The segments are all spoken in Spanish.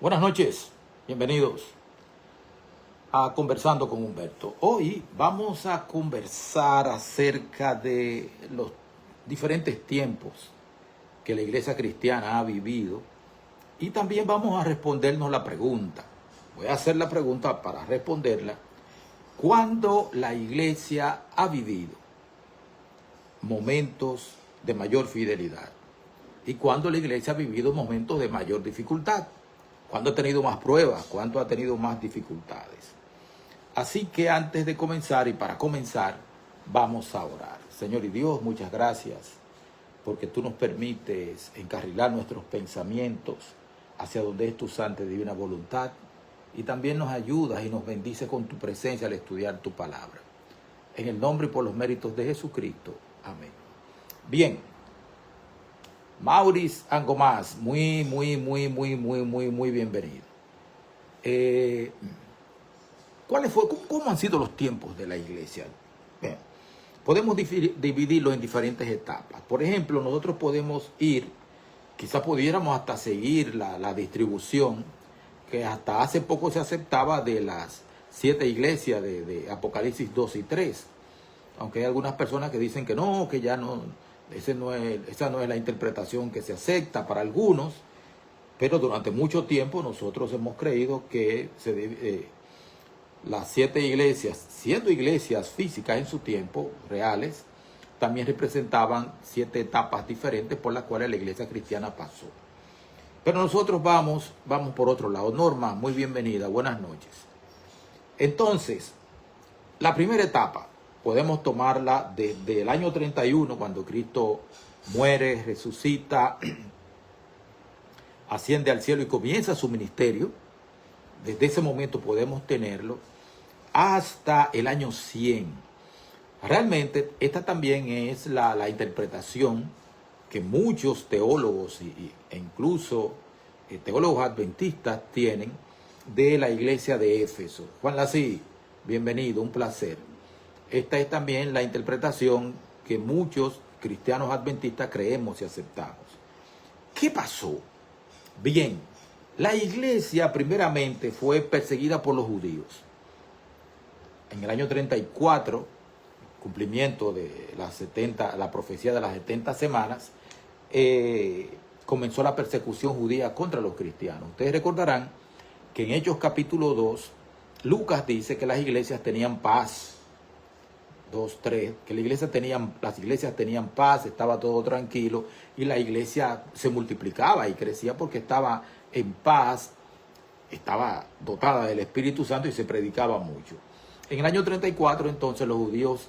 Buenas noches, bienvenidos a Conversando con Humberto. Hoy vamos a conversar acerca de los diferentes tiempos que la iglesia cristiana ha vivido y también vamos a respondernos la pregunta. Voy a hacer la pregunta para responderla. ¿Cuándo la iglesia ha vivido momentos de mayor fidelidad? ¿Y cuándo la iglesia ha vivido momentos de mayor dificultad? ¿Cuándo ha tenido más pruebas? ¿Cuándo ha tenido más dificultades? Así que antes de comenzar y para comenzar, vamos a orar. Señor y Dios, muchas gracias porque tú nos permites encarrilar nuestros pensamientos hacia donde es tu santa y divina voluntad y también nos ayudas y nos bendices con tu presencia al estudiar tu palabra. En el nombre y por los méritos de Jesucristo. Amén. Bien. Maurice Angomás, muy bienvenido. ¿Cómo han sido los tiempos de la iglesia? Bien, podemos dividirlo en diferentes etapas. Por ejemplo, nosotros podemos quizás pudiéramos hasta seguir la distribución que hasta hace poco se aceptaba de las 7 iglesias de Apocalipsis 2 y 3. Aunque hay algunas personas que dicen que no, que ya no... esa no es la interpretación que se acepta para algunos, pero durante mucho tiempo nosotros hemos creído que las 7 iglesias, siendo iglesias físicas en su tiempo, reales, también representaban 7 etapas diferentes por las cuales la iglesia cristiana pasó. Pero nosotros vamos por otro lado. Norma, muy bienvenida, buenas noches. Entonces, la primera etapa podemos tomarla desde el año 31, cuando Cristo muere, resucita, asciende al cielo y comienza su ministerio. Desde ese momento podemos tenerlo hasta el año 100. Realmente esta también es la interpretación que muchos teólogos e incluso teólogos adventistas tienen de la iglesia de Éfeso. Juan Lací, bienvenido, un placer. Esta es también la interpretación que muchos cristianos adventistas creemos y aceptamos. ¿Qué pasó? Bien, la iglesia primeramente fue perseguida por los judíos. En el año 34, cumplimiento de la profecía de las 70 semanas, comenzó la persecución judía contra los cristianos. Ustedes recordarán que en Hechos capítulo 2, Lucas dice que las iglesias tenían paz. 2, 3, que las iglesias tenían paz, estaba todo tranquilo y la iglesia se multiplicaba y crecía porque estaba en paz, estaba dotada del Espíritu Santo y se predicaba mucho. En el año 34 entonces los judíos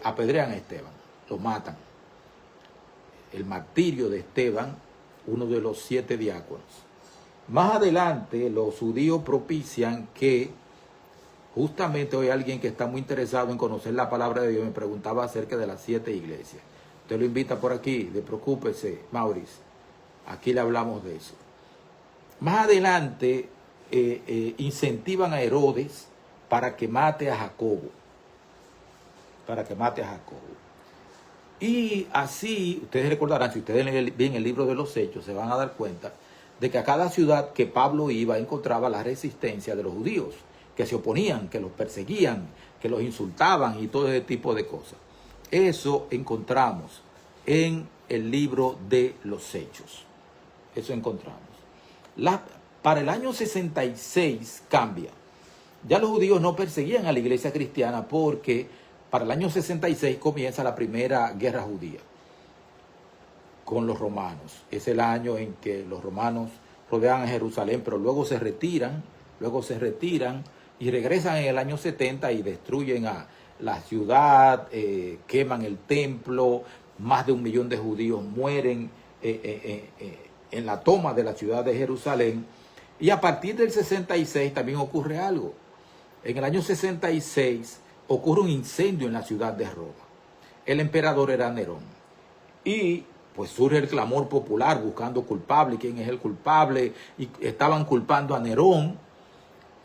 apedrean a Esteban, lo matan. El martirio de Esteban, uno de los 7 diáconos. Más adelante los judíos propician que justamente hoy alguien que está muy interesado en conocer la palabra de Dios me preguntaba acerca de las 7 iglesias. Usted lo invita por aquí, despreocúpese, Maurice. Aquí le hablamos de eso. Más adelante incentivan a Herodes para que mate a Jacobo. Y así, ustedes recordarán, si ustedes leen bien el libro de los Hechos, se van a dar cuenta de que a cada ciudad que Pablo iba encontraba la resistencia de los judíos, que se oponían, que los perseguían, que los insultaban y todo ese tipo de cosas. Eso encontramos en el libro de los Hechos. Eso encontramos. Para el año 66 cambia. Ya los judíos no perseguían a la iglesia cristiana porque para el año 66 comienza la primera guerra judía con los romanos. Es el año en que los romanos rodean a Jerusalén, pero luego se retiran y regresan en el año 70 y destruyen a la ciudad, queman el templo, más de 1 millón de judíos mueren en la toma de la ciudad de Jerusalén. Y a partir del 66 también ocurre algo. En el año 66 ocurre un incendio en la ciudad de Roma. El emperador era Nerón. Y pues surge el clamor popular buscando culpable, quién es el culpable, y estaban culpando a Nerón.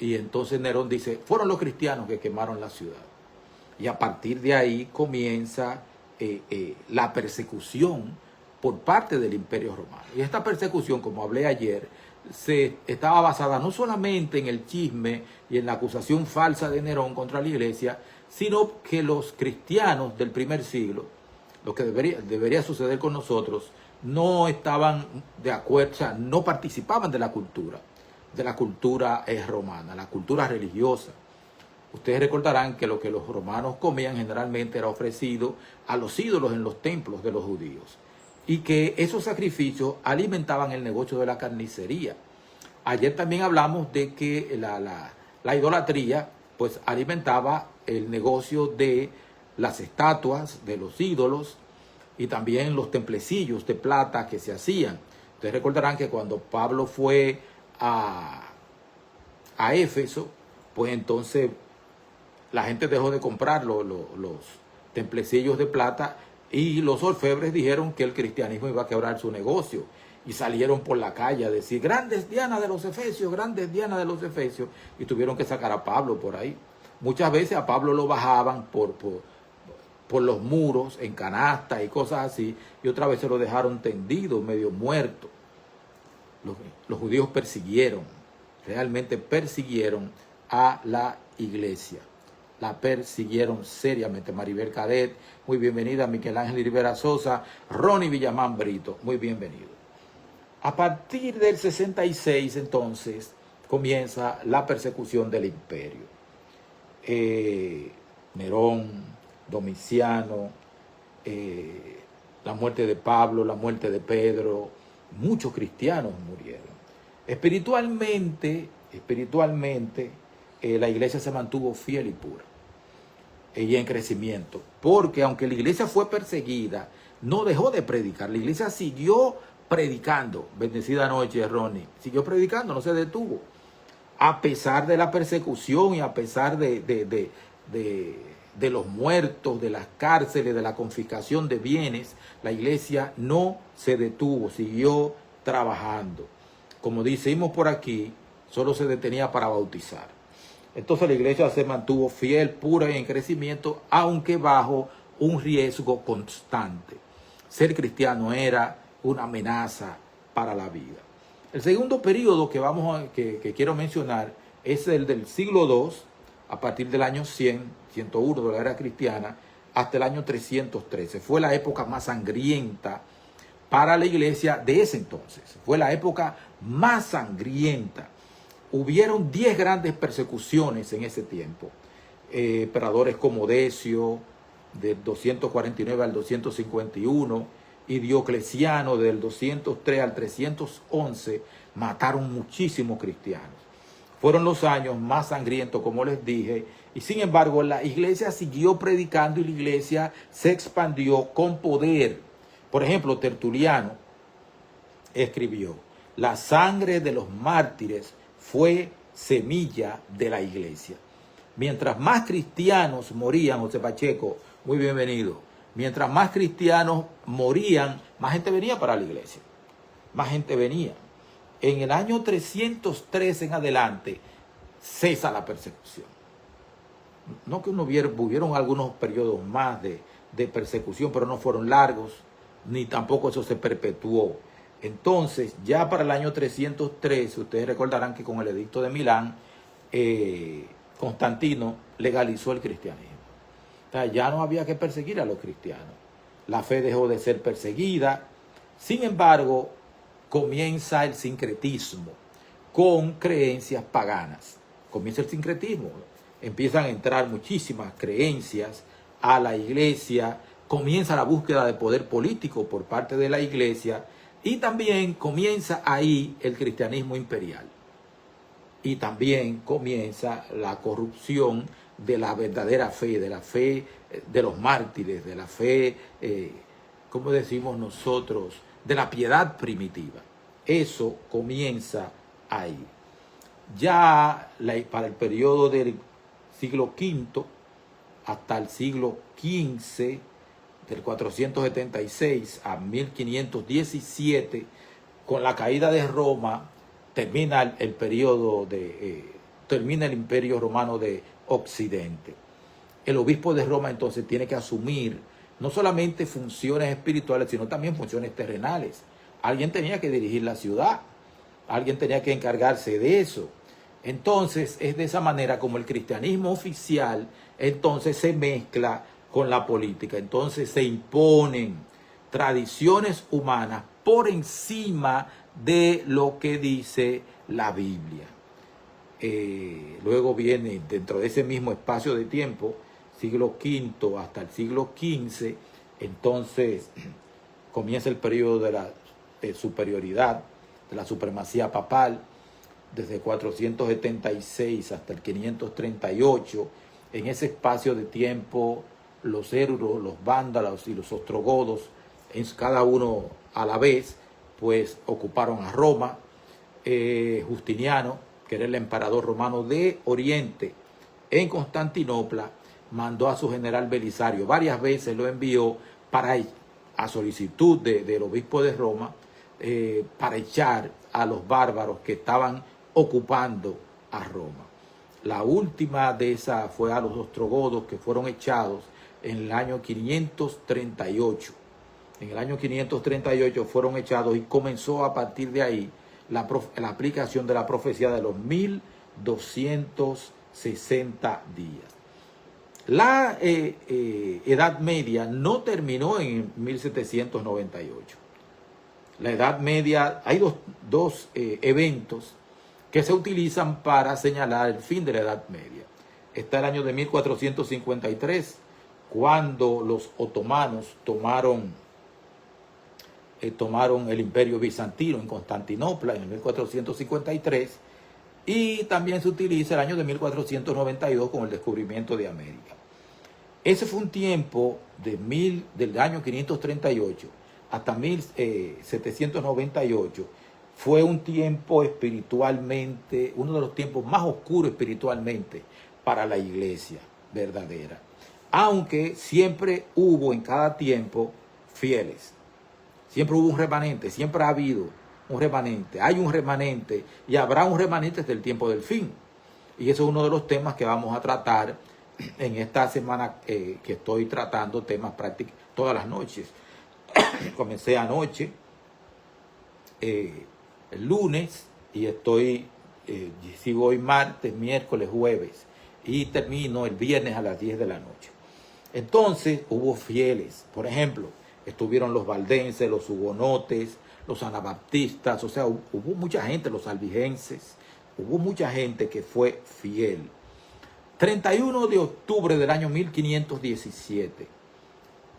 Y entonces Nerón dice, fueron los cristianos que quemaron la ciudad. Y a partir de ahí comienza la persecución por parte del Imperio Romano. Y esta persecución, como hablé ayer, se estaba basada no solamente en el chisme y en la acusación falsa de Nerón contra la iglesia, sino que los cristianos del primer siglo, lo que debería suceder con nosotros, no estaban de acuerdo, o sea, no participaban de la cultura romana, la cultura religiosa. Ustedes recordarán que lo que los romanos comían generalmente era ofrecido a los ídolos en los templos de los judíos y que esos sacrificios alimentaban el negocio de la carnicería. Ayer también hablamos de que la idolatría pues alimentaba el negocio de las estatuas, de los ídolos y también los templecillos de plata que se hacían. Ustedes recordarán que cuando Pablo fue a Éfeso, pues entonces la gente dejó de comprar los templecillos de plata y los orfebres dijeron que el cristianismo iba a quebrar su negocio y salieron por la calle a decir grandes Diana de los Efesios, grandes Diana de los Efesios, y tuvieron que sacar a Pablo por ahí. Muchas veces a Pablo lo bajaban por los muros en canasta y cosas así, y otra vez se lo dejaron tendido, medio muerto. Los judíos persiguieron, realmente persiguieron a la iglesia. La persiguieron seriamente. Maribel Cadet, muy bienvenida. Miguel Ángel Rivera Sosa, Ronnie Villamán Brito, muy bienvenido. A partir del 66, entonces, comienza la persecución del imperio. Nerón, Domiciano, la muerte de Pablo, la muerte de Pedro, muchos cristianos murieron. Espiritualmente, la iglesia se mantuvo fiel y pura y en crecimiento, porque aunque la iglesia fue perseguida, no dejó de predicar. La iglesia siguió predicando. Bendecida noche, Ronnie. Siguió predicando, no se detuvo. A pesar de la persecución y a pesar de los muertos, de las cárceles, de la confiscación de bienes, la iglesia no se detuvo, siguió trabajando. Como decimos por aquí, solo se detenía para bautizar. Entonces la iglesia se mantuvo fiel, pura y en crecimiento, aunque bajo un riesgo constante. Ser cristiano era una amenaza para la vida. El segundo periodo que quiero mencionar es el del siglo II, a partir del año 101 de la era cristiana, hasta el año 313. Fue la época más sangrienta para la iglesia de ese entonces. Fue la época más sangrienta. Hubieron 10 grandes persecuciones en ese tiempo. Emperadores como Decio, del 249 al 251, y Diocleciano, del 203 al 311, mataron muchísimos cristianos. Fueron los años más sangrientos, como les dije, y sin embargo la iglesia siguió predicando y la iglesia se expandió con poder. Por ejemplo, Tertuliano escribió: la sangre de los mártires fue semilla de la iglesia. Mientras más cristianos morían, José Pacheco, muy bienvenido. Mientras más cristianos morían, más gente venía para la iglesia. Más gente venía. En el año 303 en adelante, cesa la persecución. No que hubieron algunos periodos más de persecución, pero no fueron largos, ni tampoco eso se perpetuó. Entonces, ya para el año 313, ustedes recordarán que con el edicto de Milán, Constantino legalizó el cristianismo. O sea, ya no había que perseguir a los cristianos. La fe dejó de ser perseguida. Sin embargo, comienza el sincretismo con creencias paganas. Comienza el sincretismo. Empiezan a entrar muchísimas creencias a la iglesia. Comienza la búsqueda de poder político por parte de la iglesia. Y también comienza ahí el cristianismo imperial. Y también comienza la corrupción de la verdadera fe, de la fe de los mártires, de la fe, como decimos nosotros, de la piedad primitiva. Eso comienza ahí. Ya para el periodo del siglo V hasta el siglo XV, del 476 a 1517, con la caída de Roma, termina el periodo termina el imperio romano de Occidente. El obispo de Roma entonces tiene que asumir no solamente funciones espirituales, sino también funciones terrenales. Alguien tenía que dirigir la ciudad. Alguien tenía que encargarse de eso. Entonces, es de esa manera como el cristianismo oficial entonces se mezcla con la política. Entonces se imponen tradiciones humanas por encima de lo que dice la Biblia. Luego viene, dentro de ese mismo espacio de tiempo, siglo V hasta el siglo XV, entonces comienza el periodo de la superioridad, de la supremacía papal, desde 476 hasta el 538. En ese espacio de tiempo, los éruros, los vándalos y los ostrogodos, cada uno a la vez, pues ocuparon a Roma. Justiniano, que era el emperador romano de Oriente, en Constantinopla, mandó a su general Belisario, varias veces lo envió a solicitud del obispo de Roma, para echar a los bárbaros que estaban ocupando a Roma. La última de esas fue a los ostrogodos, que fueron echados en el año 538. En el año 538 fueron echados y comenzó a partir de ahí la aplicación de la profecía de los 1260 días. La Edad Media no terminó en 1798. La Edad Media, hay dos eventos que se utilizan para señalar el fin de la Edad Media. Está el año de 1453, cuando los otomanos tomaron el Imperio Bizantino en Constantinopla en el 1453, y también se utiliza el año de 1492 con el descubrimiento de América. Ese fue un tiempo del año 538 hasta 1798, fue un tiempo espiritualmente, uno de los tiempos más oscuros espiritualmente para la iglesia verdadera. Aunque siempre hubo en cada tiempo fieles. Siempre hubo un remanente, siempre ha habido un remanente. Hay un remanente y habrá un remanente desde el tiempo del fin. Y eso es uno de los temas que vamos a tratar en esta semana, que estoy tratando temas prácticos todas las noches. Comencé anoche, el lunes, y sigo hoy martes, miércoles, jueves, y termino el viernes a las 10 de la noche. Entonces hubo fieles, por ejemplo, estuvieron los valdenses, los hugonotes, los anabaptistas, o sea, hubo mucha gente, los albigenses, hubo mucha gente que fue fiel. 31 de octubre del año 1517,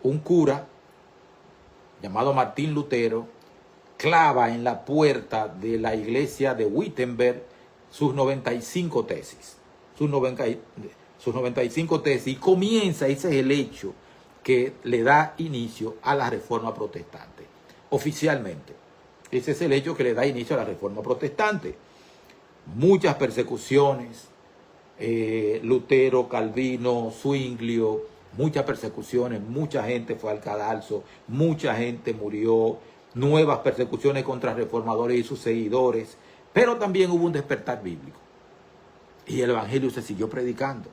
un cura llamado Martín Lutero clava en la puerta de la iglesia de Wittenberg sus 95 tesis. Sus 95 tesis, y comienza, ese es el hecho que le da inicio a la Reforma Protestante, oficialmente. Ese es el hecho que le da inicio a la Reforma Protestante. Muchas persecuciones, Lutero, Calvino, Zwinglio, muchas persecuciones, mucha gente fue al cadalso, mucha gente murió, nuevas persecuciones contra reformadores y sus seguidores, pero también hubo un despertar bíblico. Y el evangelio se siguió predicando.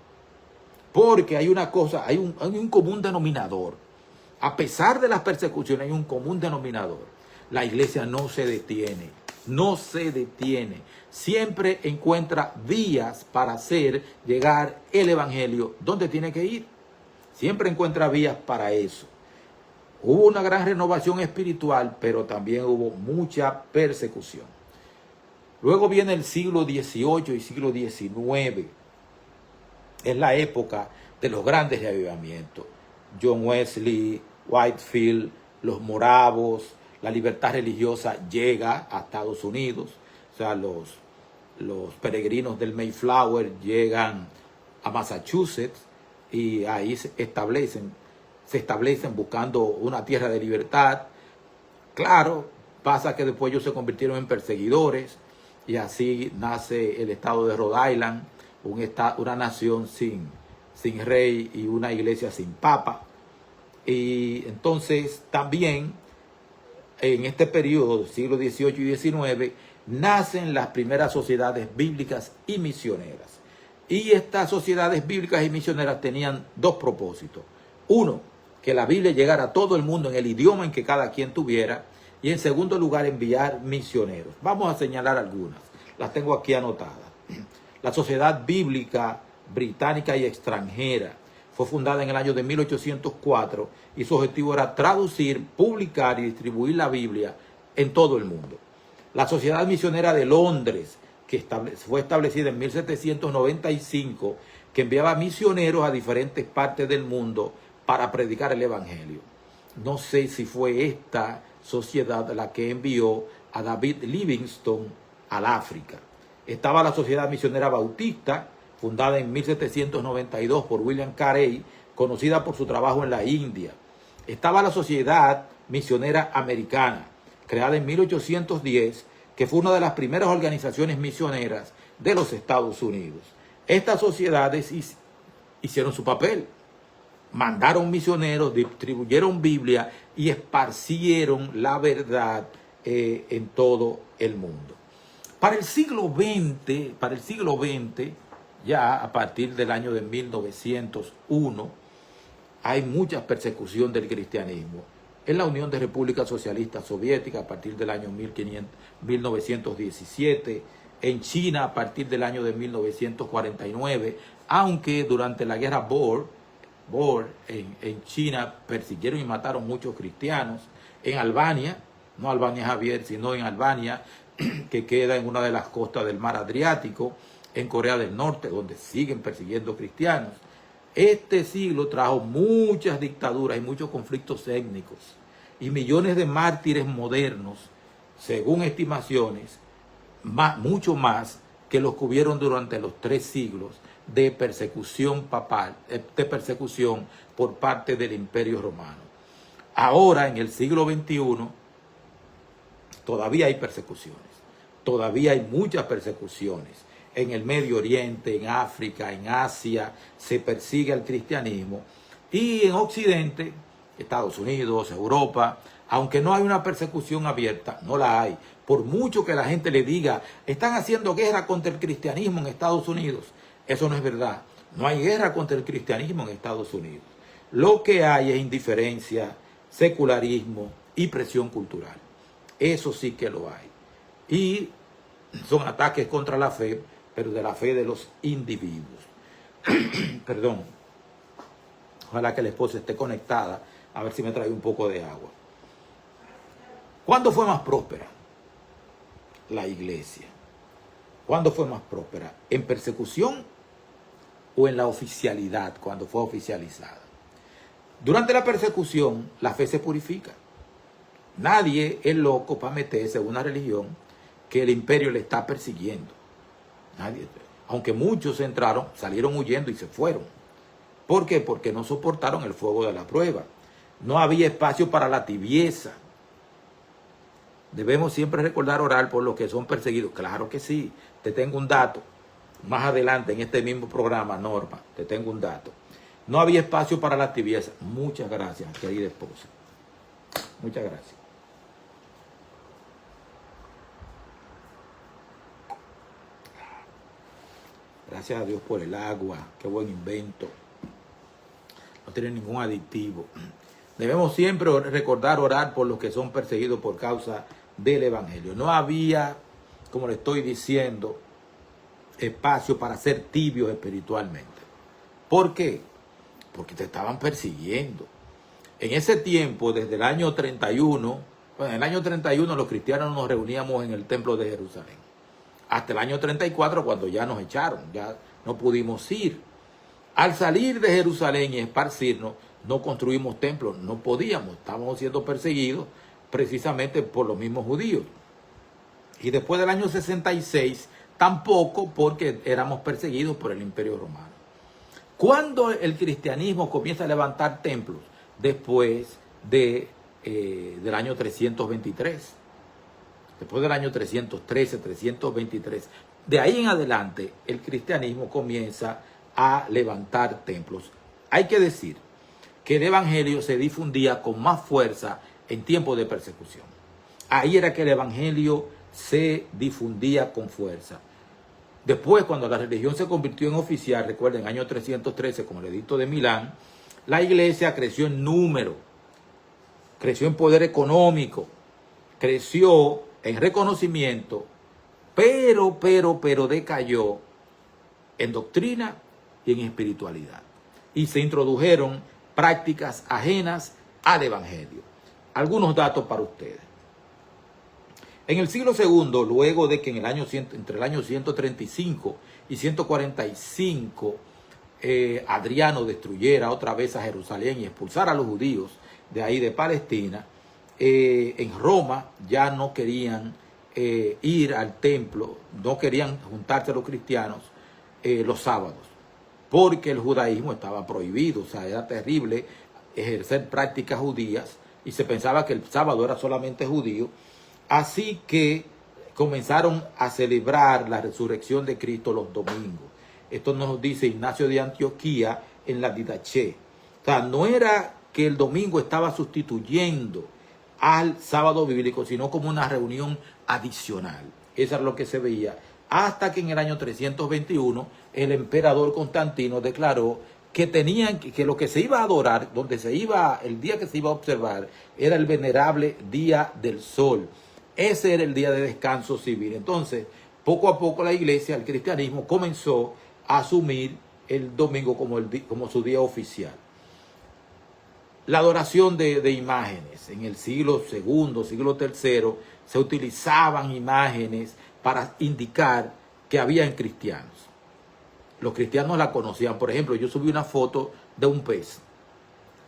Porque hay una cosa, hay un común denominador. A pesar de las persecuciones hay un común denominador. La iglesia no se detiene, no se detiene. Siempre encuentra vías para hacer llegar el evangelio donde tiene que ir. Siempre encuentra vías para eso. Hubo una gran renovación espiritual, pero también hubo mucha persecución. Luego viene el siglo XVIII y siglo XIX. Es la época de los grandes reavivamientos. John Wesley, Whitefield, los moravos, la libertad religiosa llega a Estados Unidos. O sea, los peregrinos del Mayflower llegan a Massachusetts y ahí se establecen buscando una tierra de libertad. Claro, pasa que después ellos se convirtieron en perseguidores y así nace el estado de Rhode Island, una nación sin rey y una iglesia sin papa. Y entonces también en este periodo, siglo XVIII y XIX, nacen las primeras sociedades bíblicas y misioneras. Y estas sociedades bíblicas y misioneras tenían dos propósitos. Uno, que la Biblia llegara a todo el mundo en el idioma en que cada quien tuviera. Y en segundo lugar, enviar misioneros. Vamos a señalar algunas. Las tengo aquí anotadas. La Sociedad Bíblica Británica y Extranjera fue fundada en el año de 1804 y su objetivo era traducir, publicar y distribuir la Biblia en todo el mundo. La Sociedad Misionera de Londres, que fue establecida en 1795, que enviaba misioneros a diferentes partes del mundo para predicar el Evangelio. No sé si fue esta sociedad la que envió a David Livingstone al África. Estaba la Sociedad Misionera Bautista, fundada en 1792 por William Carey, conocida por su trabajo en la India. Estaba la Sociedad Misionera Americana, creada en 1810, que fue una de las primeras organizaciones misioneras de los Estados Unidos. Estas sociedades hicieron su papel. Mandaron misioneros, distribuyeron Biblia y esparcieron la verdad en todo el mundo. Para el siglo XX, ya a partir del año de 1901, hay mucha persecución del cristianismo. En la Unión de Repúblicas Socialistas Soviéticas a partir del año 1917, en China a partir del año de 1949, aunque durante la guerra Boer en China persiguieron y mataron muchos cristianos. En Albania, no Albania Javier, sino en Albania, que queda en una de las costas del mar Adriático, en Corea del Norte, donde siguen persiguiendo cristianos. Este siglo trajo muchas dictaduras y muchos conflictos étnicos y millones de mártires modernos, según estimaciones, mucho más que los que hubieron durante los 3 siglos de persecución papal, de persecución por parte del Imperio Romano. Ahora, en el siglo XXI, todavía hay persecuciones, todavía hay muchas persecuciones. En el Medio Oriente, en África, en Asia, se persigue al cristianismo. Y en Occidente, Estados Unidos, Europa, aunque no hay una persecución abierta, no la hay. Por mucho que la gente le diga, están haciendo guerra contra el cristianismo en Estados Unidos. Eso no es verdad. No hay guerra contra el cristianismo en Estados Unidos. Lo que hay es indiferencia, secularismo y presión cultural. Eso sí que lo hay. Y son ataques contra la fe, pero de la fe de los individuos. Perdón. Ojalá que la esposa esté conectada, a ver si me trae un poco de agua. ¿Cuándo fue más próspera la iglesia? ¿Cuándo fue más próspera? ¿En persecución o en la oficialidad, cuando fue oficializada? Durante la persecución, la fe se purifica. Nadie es loco para meterse en una religión que el imperio le está persiguiendo. Nadie. Aunque muchos entraron, salieron huyendo y se fueron. ¿Por qué? Porque no soportaron el fuego de la prueba. No había espacio para la tibieza. Debemos siempre recordar orar por los que son perseguidos. Claro que sí. Te tengo un dato. Más adelante en este mismo programa, Norma, te tengo un dato. No había espacio para la tibieza. Muchas gracias, querida esposa. Muchas gracias. Gracias a Dios por el agua. Qué buen invento. No tiene ningún aditivo. Debemos siempre recordar orar por los que son perseguidos por causa del Evangelio. No había, como le estoy diciendo, espacio para ser tibios espiritualmente. ¿Por qué? Porque te estaban persiguiendo. En ese tiempo, desde el año 31, en el año 31 los cristianos nos reuníamos en el templo de Jerusalén. Hasta el año 34, cuando ya nos echaron, ya no pudimos ir. Al salir de Jerusalén y esparcirnos, no construimos templos, no podíamos, estábamos siendo perseguidos precisamente por los mismos judíos. Y después del año 66, tampoco, porque éramos perseguidos por el Imperio Romano. ¿Cuándo el cristianismo comienza a levantar templos? Después del año 323. Después del año 313, 323. De ahí en adelante, el cristianismo comienza a levantar templos. Hay que decir que el evangelio se difundía con más fuerza en tiempos de persecución. Ahí era que el evangelio se difundía con fuerza. Después, cuando la religión se convirtió en oficial, recuerden, en el año 313, con el edicto de Milán, la iglesia creció en número, creció en poder económico, creció en reconocimiento, pero decayó en doctrina y en espiritualidad. Y se introdujeron prácticas ajenas al Evangelio. Algunos datos para ustedes. En el siglo II, luego de que entre el año 135 y 145, Adriano destruyera otra vez a Jerusalén y expulsara a los judíos de ahí de Palestina, en Roma ya no querían ir al templo, no querían juntarse los cristianos los sábados, porque el judaísmo estaba prohibido, o sea, era terrible ejercer prácticas judías y se pensaba que el sábado era solamente judío, así que comenzaron a celebrar la resurrección de Cristo los domingos. Esto nos dice Ignacio de Antioquía en la Didaché. O sea, no era que el domingo estaba sustituyendo al sábado bíblico, sino como una reunión adicional. Eso es lo que se veía. Hasta que en el año 321 el emperador Constantino declaró que que lo que se iba a adorar, el día que se iba a observar, era el venerable día del sol. Ese era el día de descanso civil. Entonces, poco a poco la iglesia, el cristianismo, comenzó a asumir el domingo como su día oficial. La adoración de imágenes. En el siglo II, siglo III, se utilizaban imágenes para indicar que habían cristianos. Los cristianos la conocían. Por ejemplo, yo subí una foto de un pez.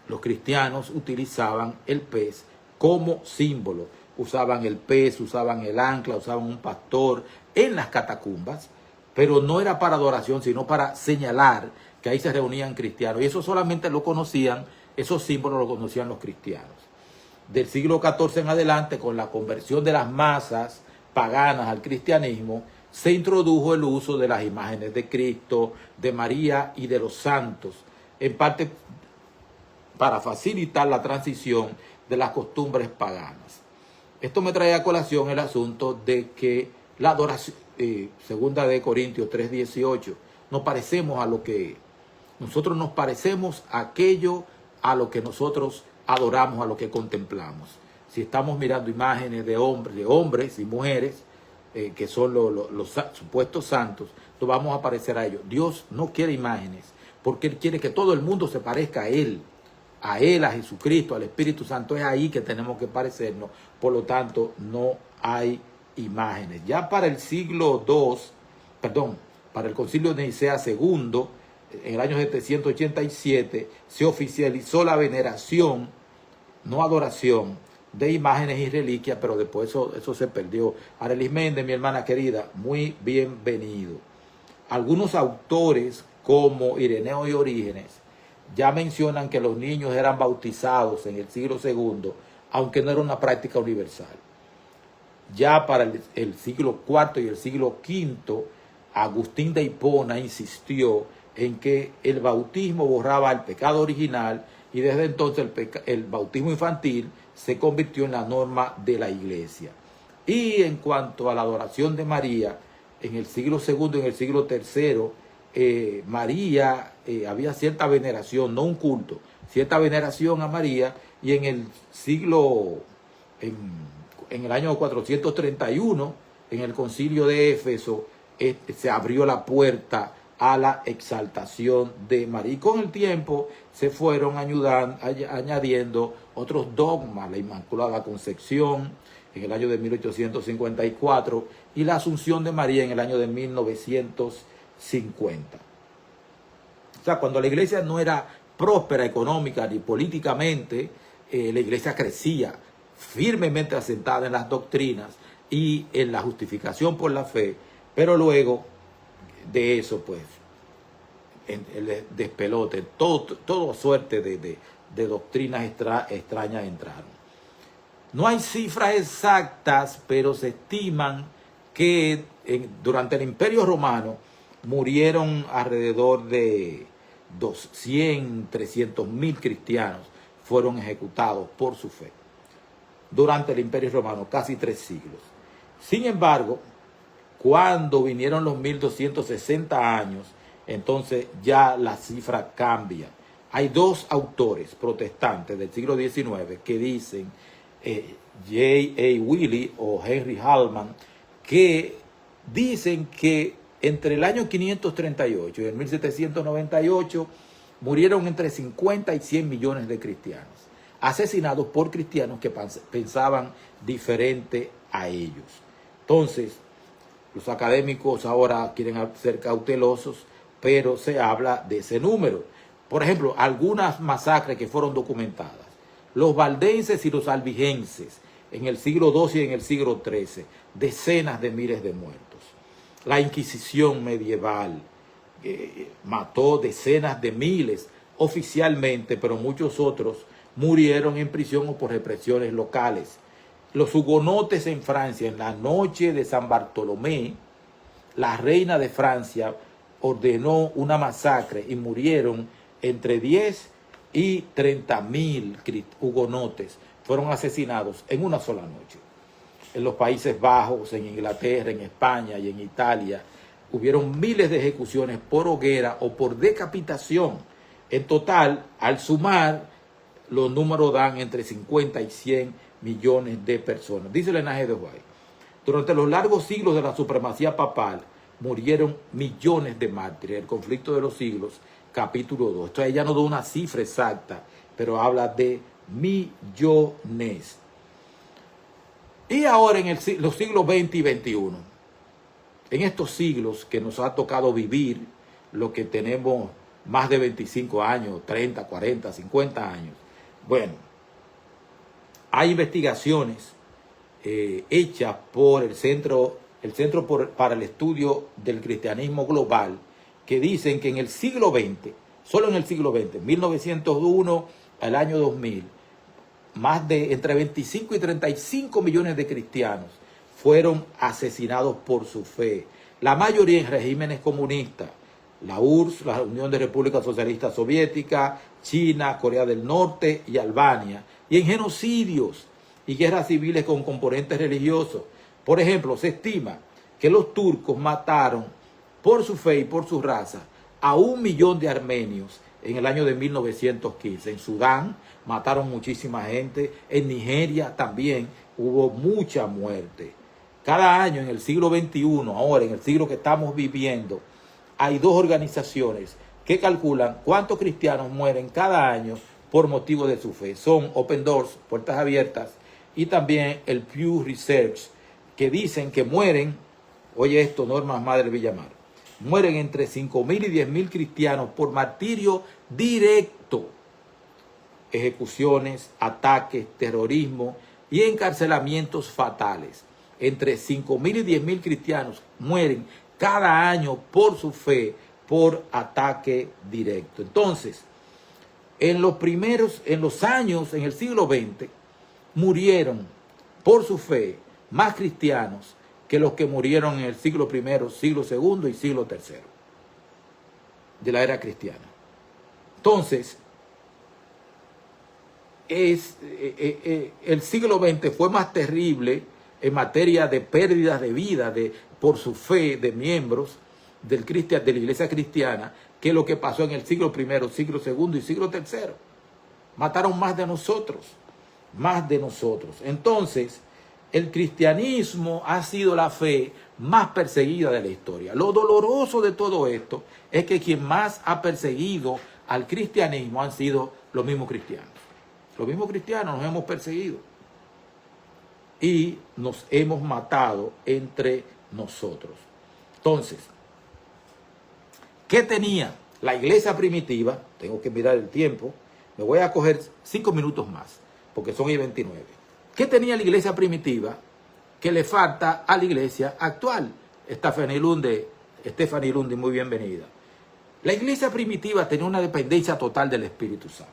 Los cristianos utilizaban el pez como símbolo. Usaban el pez, usaban el ancla, usaban un pastor en las catacumbas, pero no era para adoración, sino para señalar que ahí se reunían cristianos. Y eso solamente lo conocían, esos símbolos lo conocían los cristianos. Del siglo XIV en adelante, con la conversión de las masas paganas al cristianismo, se introdujo el uso de las imágenes de Cristo, de María y de los santos, en parte para facilitar la transición de las costumbres paganas. Esto me trae a colación el asunto de que la adoración, segunda de Corintios 3:18, nosotros nos parecemos a aquello a lo que nosotros adoramos, a lo que contemplamos. Si estamos mirando imágenes de hombres y mujeres, que son los supuestos santos, nos vamos a parecer a ellos. Dios no quiere imágenes, porque Él quiere que todo el mundo se parezca a Él, a Jesucristo, al Espíritu Santo. Es ahí que tenemos que parecernos. Por lo tanto, no hay imágenes. Ya para el siglo II, para el Concilio de Nicea II, en el año 787, se oficializó la veneración, no adoración, de imágenes y reliquias, pero después eso se perdió. Arelis Méndez, mi hermana querida, muy bienvenido. Algunos autores, como Ireneo y Orígenes, ya mencionan que los niños eran bautizados en el siglo II, aunque no era una práctica universal. Ya para el siglo IV y el siglo V, Agustín de Hipona insistió en que el bautismo borraba el pecado original, y desde entonces el bautismo infantil se convirtió en la norma de la iglesia. Y en cuanto a la adoración de María, en el siglo II y en el siglo III, María, había cierta veneración, no un culto, cierta veneración a María, y en el en el año 431, en el concilio de Éfeso, se abrió la puerta a la exaltación de María. Y con el tiempo se fueron añadiendo otros dogmas, la Inmaculada Concepción en el año de 1854 y la Asunción de María en el año de 1950. O sea, cuando la iglesia no era próspera económica ni políticamente, la iglesia crecía firmemente asentada en las doctrinas y en la justificación por la fe, pero luego de eso, pues, el despelote, todo suerte de doctrinas extrañas entraron. No hay cifras exactas, pero se estiman que durante el Imperio Romano murieron alrededor de 300.000 cristianos, fueron ejecutados por su fe. Durante el Imperio Romano, casi 3 siglos. Sin embargo, cuando vinieron los 1260 años, entonces ya la cifra cambia. Hay 2 autores protestantes del siglo XIX que dicen J.A. Willie o Henry Hallman, que dicen que entre el año 538 y el 1798 murieron entre 50 y 100 millones de cristianos, asesinados por cristianos que pensaban diferente a ellos. Entonces, los académicos ahora quieren ser cautelosos, pero se habla de ese número. Por ejemplo, algunas masacres que fueron documentadas. Los valdenses y los albigenses en el siglo XII y en el siglo XIII, decenas de miles de muertos. La Inquisición medieval mató decenas de miles oficialmente, pero muchos otros murieron en prisión o por represiones locales. Los hugonotes en Francia, en la noche de San Bartolomé, la reina de Francia ordenó una masacre y murieron entre 10 y 30.000 hugonotes. Fueron asesinados en una sola noche. En los Países Bajos, en Inglaterra, en España y en Italia, hubieron miles de ejecuciones por hoguera o por decapitación. En total, al sumar, los números dan entre 50 y 100 millones de personas. Dice el Linaje de White: durante los largos siglos de la supremacía papal, murieron millones de mártires. El conflicto de los siglos, capítulo 2. Esto ella no da una cifra exacta, pero habla de millones. Y ahora en los siglos 20 y 21, en estos siglos que nos ha tocado vivir, lo que tenemos más de 25 años, 30, 40, 50 años, bueno, hay investigaciones hechas por el Centro para el Estudio del Cristianismo Global, que dicen que en el siglo XX, solo en el siglo XX, 1901 al año 2000, más de entre 25 y 35 millones de cristianos fueron asesinados por su fe. La mayoría en regímenes comunistas, la URSS, la Unión de Repúblicas Socialistas Soviéticas, China, Corea del Norte y Albania, y en genocidios y guerras civiles con componentes religiosos. Por ejemplo, se estima que los turcos mataron por su fe y por su raza a 1 millón de armenios en el año de 1915. En Sudán mataron muchísima gente, en Nigeria también hubo mucha muerte. Cada año en el siglo XXI, ahora en el siglo que estamos viviendo, hay 2 organizaciones que calculan cuántos cristianos mueren cada año por motivo de su fe. Son Open Doors, Puertas Abiertas, y también el Pew Research, que dicen que mueren, oye esto, Norma Madre Villamar, mueren entre 5.000 y 10.000 cristianos por martirio directo. Ejecuciones, ataques, terrorismo y encarcelamientos fatales. Entre 5.000 y 10.000 cristianos mueren cada año por su fe, por ataque directo. Entonces, en los años, en el siglo XX, murieron por su fe más cristianos que los que murieron en el siglo I, siglo II y siglo III de la era cristiana. Entonces, el siglo XX fue más terrible en materia de pérdidas de vida por su fe de miembros de la iglesia cristiana que lo que pasó en el siglo I, siglo II y siglo III. Mataron más de nosotros. Entonces, el cristianismo ha sido la fe más perseguida de la historia. Lo doloroso de todo esto es que quien más ha perseguido al cristianismo han sido los mismos cristianos. Los mismos cristianos nos hemos perseguido y nos hemos matado entre nosotros. Entonces, ¿qué tenía la iglesia primitiva? Tengo que mirar el tiempo. Me voy a coger 5 minutos más, porque son y 29. ¿Qué tenía la iglesia primitiva que le falta a la iglesia actual? Stephanie Lundi, muy bienvenida. La iglesia primitiva tenía una dependencia total del Espíritu Santo.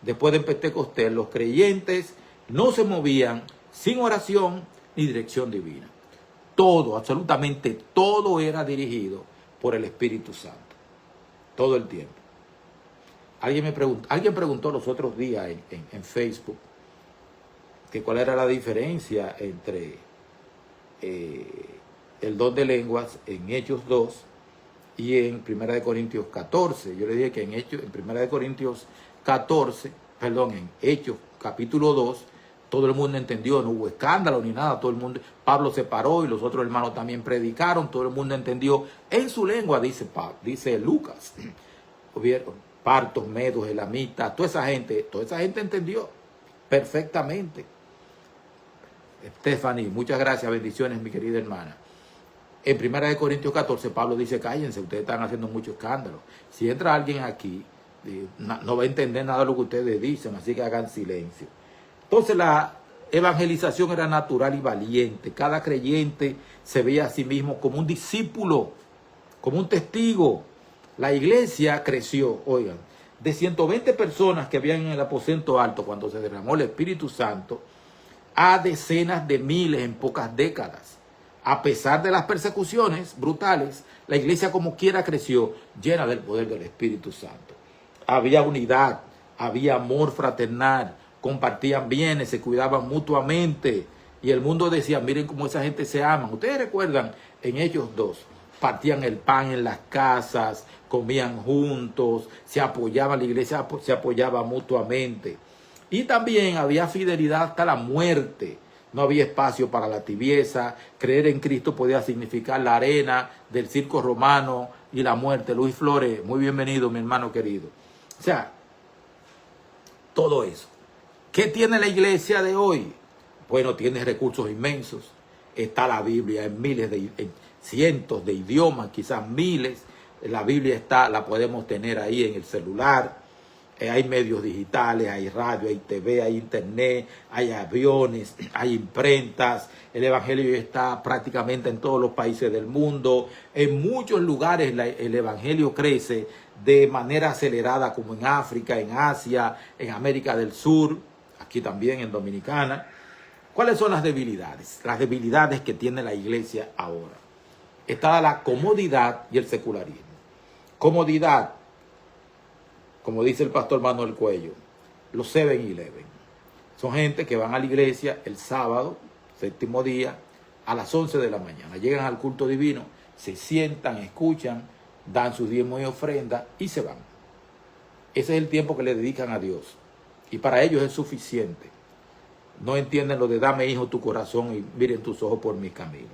Después de Pentecostés, los creyentes no se movían sin oración ni dirección divina. Todo, absolutamente todo era dirigido por el Espíritu Santo. Todo el tiempo. Alguien preguntó los otros días en Facebook que cuál era la diferencia entre el don de lenguas en Hechos 2 y en 1 Corintios 14. Yo le dije que en 1 Corintios 14, en Hechos capítulo 2, Todo el mundo entendió, no hubo escándalo ni nada, todo el mundo, Pablo se paró y los otros hermanos también predicaron, todo el mundo entendió en su lengua, dice Lucas. Hubieron partos, medos, elamitas, toda esa gente entendió perfectamente. Stephanie, muchas gracias, bendiciones, mi querida hermana. En 1 Corintios 14, Pablo dice, cállense, ustedes están haciendo mucho escándalo. Si entra alguien aquí, no va a entender nada de lo que ustedes dicen, así que hagan silencio. Entonces la evangelización era natural y valiente. Cada creyente se veía a sí mismo como un discípulo, como un testigo. La iglesia creció, oigan, de 120 personas que habían en el aposento alto cuando se derramó el Espíritu Santo, a decenas de miles en pocas décadas. A pesar de las persecuciones brutales, la iglesia como quiera creció, llena del poder del Espíritu Santo. Había unidad, había amor fraternal, compartían bienes, se cuidaban mutuamente. Y el mundo decía, miren cómo esa gente se ama. Ustedes recuerdan en Hechos 2, partían el pan en las casas, comían juntos, se apoyaban, la iglesia se apoyaba mutuamente. Y también había fidelidad hasta la muerte. No había espacio para la tibieza. Creer en Cristo podía significar la arena del circo romano y la muerte. Luis Flores, muy bienvenido, mi hermano querido. O sea, todo eso. ¿Qué tiene la iglesia de hoy? Bueno, tiene recursos inmensos. Está la Biblia en en cientos de idiomas, quizás miles. La Biblia la podemos tener ahí en el celular. Hay medios digitales, hay radio, hay TV, hay internet, hay aviones, hay imprentas. El evangelio está prácticamente en todos los países del mundo. En muchos lugares el evangelio crece de manera acelerada, como en África, en Asia, en América del Sur, aquí también en Dominicana. ¿Cuáles son las debilidades? Las debilidades que tiene la iglesia ahora. Está la comodidad y el secularismo. Comodidad. Como dice el pastor Manuel Cuello, los 7-Eleven. Son gente que van a la iglesia el sábado, séptimo día, a las 11 de la mañana. Llegan al culto divino, se sientan, escuchan, dan sus diezmos y ofrendas y se van. Ese es el tiempo que le dedican a Dios. Y para ellos es suficiente. No entienden lo de dame, hijo, tu corazón y miren tus ojos por mis caminos.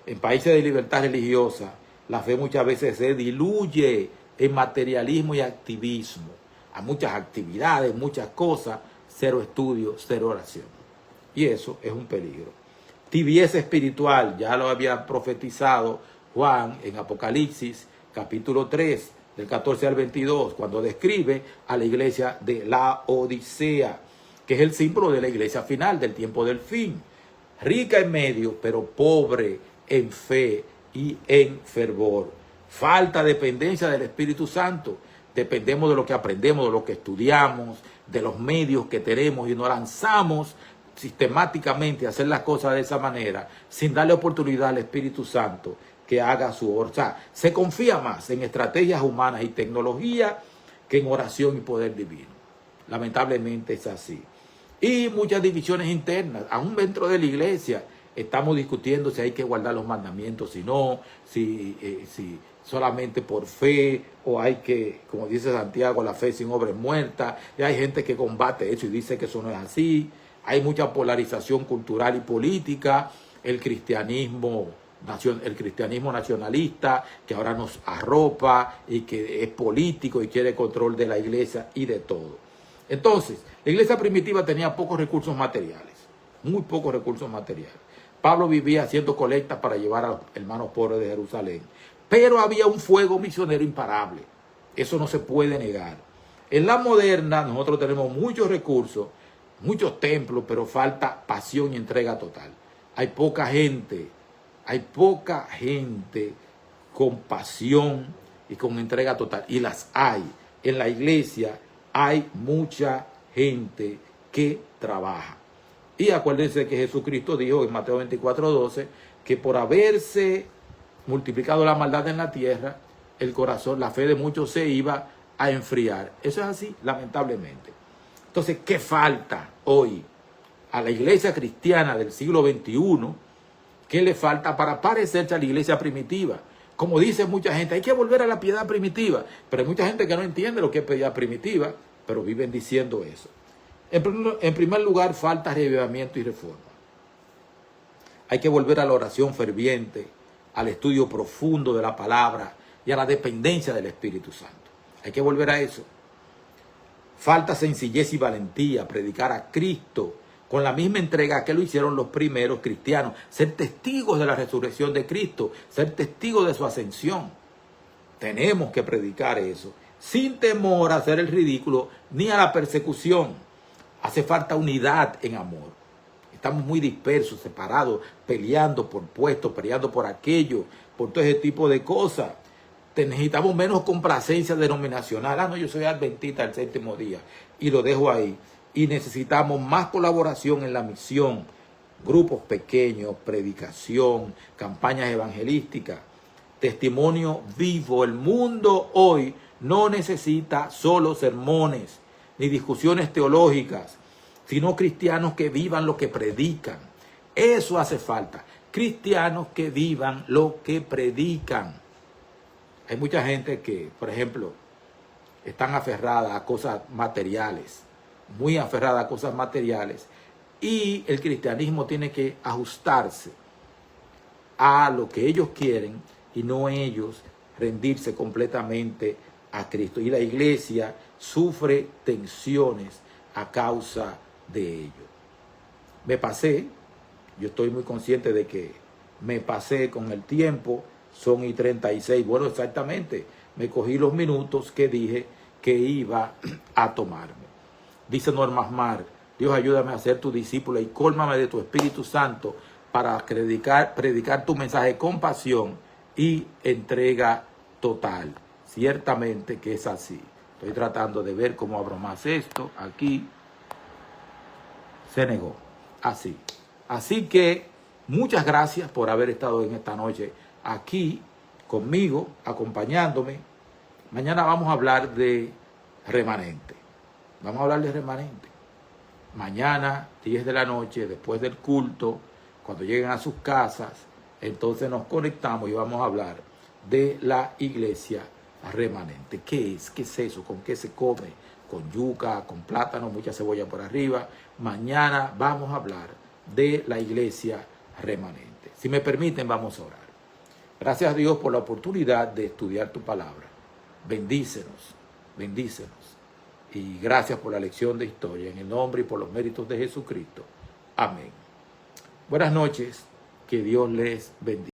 En países de libertad religiosa, la fe muchas veces se diluye en materialismo y activismo. Hay muchas actividades, muchas cosas, cero estudio, cero oración. Y eso es un peligro. Tibieza espiritual, ya lo había profetizado Juan en Apocalipsis, capítulo 3, del 14 al 22, cuando describe a la iglesia de la Odisea, que es el símbolo de la iglesia final, del tiempo del fin. Rica en medio, pero pobre en fe y en fervor. Falta dependencia del Espíritu Santo. Dependemos de lo que aprendemos, de lo que estudiamos, de los medios que tenemos y nos lanzamos sistemáticamente a hacer las cosas de esa manera sin darle oportunidad al Espíritu Santo que haga su obra. O sea, se confía más en estrategias humanas y tecnología que en oración y poder divino. Lamentablemente es así. Y muchas divisiones internas, aún dentro de la iglesia. Estamos discutiendo si hay que guardar los mandamientos, si no, si solamente por fe, o hay que, como dice Santiago, la fe sin obra es muerta. Y hay gente que combate eso y dice que eso no es así. Hay mucha polarización cultural y política. El cristianismo nacionalista, que ahora nos arropa y que es político y quiere control de la iglesia y de todo. Entonces, la iglesia primitiva tenía pocos recursos materiales, muy pocos recursos materiales. Pablo vivía haciendo colectas para llevar a los hermanos pobres de Jerusalén. Pero había un fuego misionero imparable. Eso no se puede negar. En la moderna nosotros tenemos muchos recursos, muchos templos, pero falta pasión y entrega total. Hay poca gente con pasión y con entrega total. Y las hay. En la iglesia hay mucha gente que trabaja. Y acuérdense que Jesucristo dijo en Mateo 24:12 que por haberse multiplicado la maldad en la tierra, el corazón, la fe de muchos se iba a enfriar. Eso es así, lamentablemente. Entonces, ¿qué falta hoy a la iglesia cristiana del siglo XXI? ¿Qué le falta para parecerse a la iglesia primitiva? Como dice mucha gente, hay que volver a la piedad primitiva. Pero hay mucha gente que no entiende lo que es piedad primitiva, pero viven diciendo eso. En primer lugar, falta reavivamiento y reforma. Hay que volver a la oración ferviente, al estudio profundo de la palabra y a la dependencia del Espíritu Santo. Hay que volver a eso. Falta sencillez y valentía, predicar a Cristo con la misma entrega que lo hicieron los primeros cristianos. Ser testigos de la resurrección de Cristo, ser testigos de su ascensión. Tenemos que predicar eso, sin temor a hacer el ridículo ni a la persecución. Hace falta unidad en amor. Estamos muy dispersos, separados, peleando por puestos, peleando por aquello, por todo ese tipo de cosas. Necesitamos menos complacencia denominacional. Ah, no, yo soy adventista del séptimo día y lo dejo ahí. Y necesitamos más colaboración en la misión, grupos pequeños, predicación, campañas evangelísticas, testimonio vivo. El mundo hoy no necesita solo sermones ni discusiones teológicas, sino cristianos que vivan lo que predican. Eso hace falta. Cristianos que vivan lo que predican. Hay mucha gente que, por ejemplo, están aferradas a cosas materiales, muy aferradas a cosas materiales, y el cristianismo tiene que ajustarse a lo que ellos quieren y no ellos rendirse completamente a Cristo. Y la iglesia sufre tensiones a causa de ello. Yo estoy muy consciente de que me pasé con el tiempo. Son y 36. Bueno, exactamente. Me cogí los minutos que dije que iba a tomarme. Dice Norma Mar, Dios ayúdame a ser tu discípula y cólmame de tu Espíritu Santo para predicar tu mensaje con pasión y entrega total. Ciertamente que es así. Estoy tratando de ver cómo abro más esto. Aquí se negó. Así. Así que muchas gracias por haber estado en esta noche aquí conmigo, acompañándome. Mañana vamos a hablar de remanente. Vamos a hablar de remanente. Mañana, 10 de la noche, después del culto, cuando lleguen a sus casas, entonces nos conectamos y vamos a hablar de la iglesia remanente. ¿Qué es? ¿Qué es eso? ¿Con qué se come? Con yuca, con plátano, mucha cebolla por arriba. Mañana vamos a hablar de la iglesia remanente. Si me permiten, vamos a orar. Gracias a Dios por la oportunidad de estudiar tu palabra. Bendícenos, bendícenos. Y gracias por la lección de historia. En el nombre y por los méritos de Jesucristo. Amén. Buenas noches. Que Dios les bendiga.